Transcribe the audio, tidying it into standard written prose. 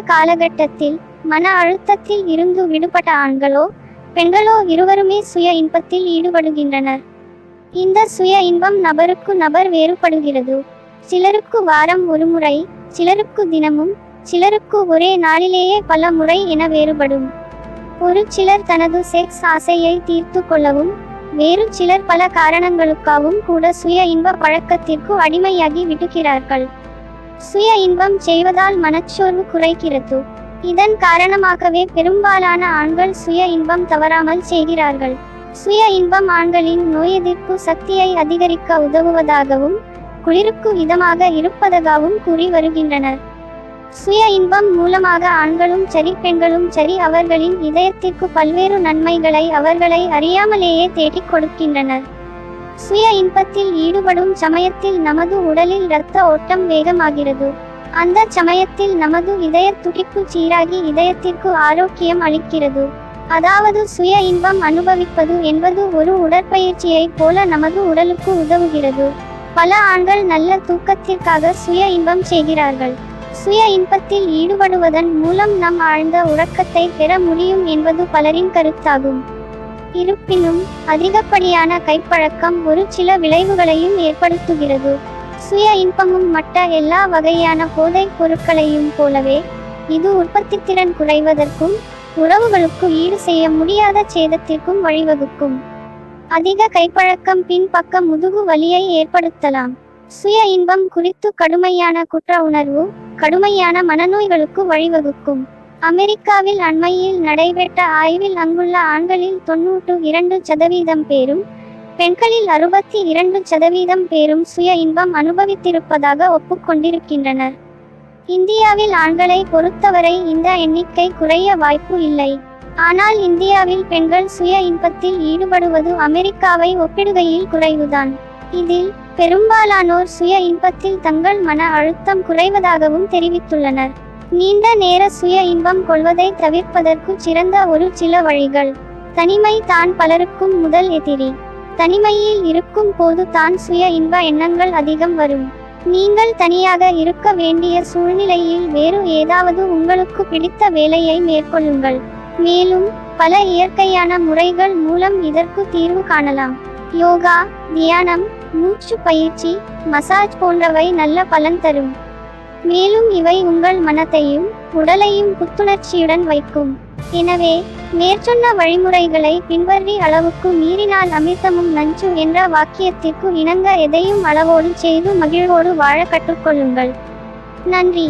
காலகட்டத்தில் மன அழுத்தத்தில் இருந்து விடுபட்ட ஆண்களோ பெண்களோ இருவருமே சுய இன்பத்தில் ஈடுபடுகின்றனர். இந்த சுய இன்பம் நபருக்கு நபர் வேறுபடுகிறது. சிலருக்கு வாரம் ஒரு முறை, சிலருக்கு தினமும், சிலருக்கு ஒரே நாளிலேயே பல முறை என வேறுபடும். ஒரு சிலர் தனது செக்ஸ் ஆசையை தீர்த்து கொள்ளவும், வேறு சிலர் பல காரணங்களுக்காகவும் கூட சுய இன்ப பழக்கத்திற்கு அடிமையாகி விடுகிறார்கள். சுய இன்பம் செய்வதால் மனச்சோர்வு குறைகிறது. இதன் காரணமாகவே பெரும்பாலான ஆண்கள் சுய இன்பம் தவறாமல் செய்கிறார்கள். சுய இன்பம் ஆண்களின் நோய் எதிர்ப்பு சக்தியை அதிகரிக்க உதவுவதாகவும் குளிருக்கு இதமாக இருப்பதாகவும் கூறி வருகின்றனர். சுய இன்பம் மூலமாக ஆண்களும் சரி பெண்களும் சரி அவர்களின் இதயத்திற்கு பல்வேறு நன்மைகளை அவர்களை அறியாமலேயே தேடிக் கொடுக்கின்றனர். சுய இன்பத்தில் ஈடுபடும் சமயத்தில் நமது உடலில் இரத்த ஓட்டம் வேகமாகிறது. அந்த சமயத்தில் நமது இதய துடிப்பு சீராகி இதயத்திற்கு ஆரோக்கியம் அளிக்கிறது. அதாவது சுய இன்பம் அனுபவிப்பது என்பது ஒரு உடற்பயிற்சியைப் போல நமது உடலுக்கு உதவுகிறது. பல ஆண்கள் நல்ல தூக்கத்திற்காக சுய இன்பம் செய்கிறார்கள். சுய இன்பத்தில் ஈடுபடுவதன் மூலம் நம் ஆழ்ந்த உறக்கத்தை பெற முடியும் என்பது பலரின் கருத்தாகும். இருப்பினும் அதிகப்படியான கைப்பழக்கம் ஒரு சில விளைவுகளையும் ஏற்படுத்துகிறது. சுய இன்பமும் மற்ற எல்லா வகையான போதைப் பொருட்களையும் போலவே இது உற்பத்தித்திறன் குறைவதற்கும் உறவுகளுக்கு ஈடு செய்ய முடியாத சேதத்திற்கும் வழிவகுக்கும். அதிக கைப்பழக்கம் பின்பக்க முதுகு வலியை ஏற்படுத்தலாம். சுய இன்பம் குறித்து கடுமையான குற்ற உணர்வு கடுமையான மனநோய்களுக்கு வழிவகுக்கும். அமெரிக்காவில் அண்மையில் நடைபெற்ற ஆய்வில் அங்குள்ள ஆண்களில் 92% பேரும் பெண்களில் 62% பேரும் சுய இன்பம் அனுபவித்திருப்பதாக ஒப்புக்கொண்டிருக்கின்றனர். இந்தியாவில் ஆண்களை பொறுத்தவரை இந்த எண்ணிக்கை குறைய வாய்ப்பு இல்லை. ஆனால் இந்தியாவில் பெண்கள் சுய இன்பத்தில் ஈடுபடுவது அமெரிக்காவை ஒப்பிடுகையில் குறைவுதான். இதில் பெரும்பாலானோர் சுய இன்பத்தில் தங்கள் மன அழுத்தம் குறைவதாகவும் தெரிவித்துள்ளனர். நீண்ட நேர சுய இன்பம் கொள்வதை தவிர்ப்பதற்கு சிறந்த ஒரு சில வழிகள். தனிமை தான் பலருக்கும் முதல் எதிரி. தனிமையில் இருக்கும் போது தான் சுய இன்ப எண்ணங்கள் அதிகம் வரும். நீங்கள் தனியாக இருக்க வேண்டிய சூழ்நிலையில் வேறு ஏதாவது உங்களுக்கு பிடித்த வேலையை மேற்கொள்ளுங்கள். மேலும் பல இயற்கையான முறைகள் மூலம் இதற்கு தீர்வு காணலாம். யோகா, தியானம், மூச்சு பயிற்சி, மசாஜ் போன்றவை நல்ல பலன் தரும். மேலும் இவை உங்கள் மனத்தையும் உடலையும் புத்துணர்ச்சியுடன் வைக்கும். எனவே மேற்சொன்ன வழிமுறைகளை பின்பற்றி அளவுக்கு மீறினால் அமிர்தமும் நஞ்சு என்ற வாக்கியத்திற்கு இணங்க எதையும் அளவோடு செய்து மகிழ்வோடு வாழ கற்றுக்கொள்ளுங்கள். நன்றி.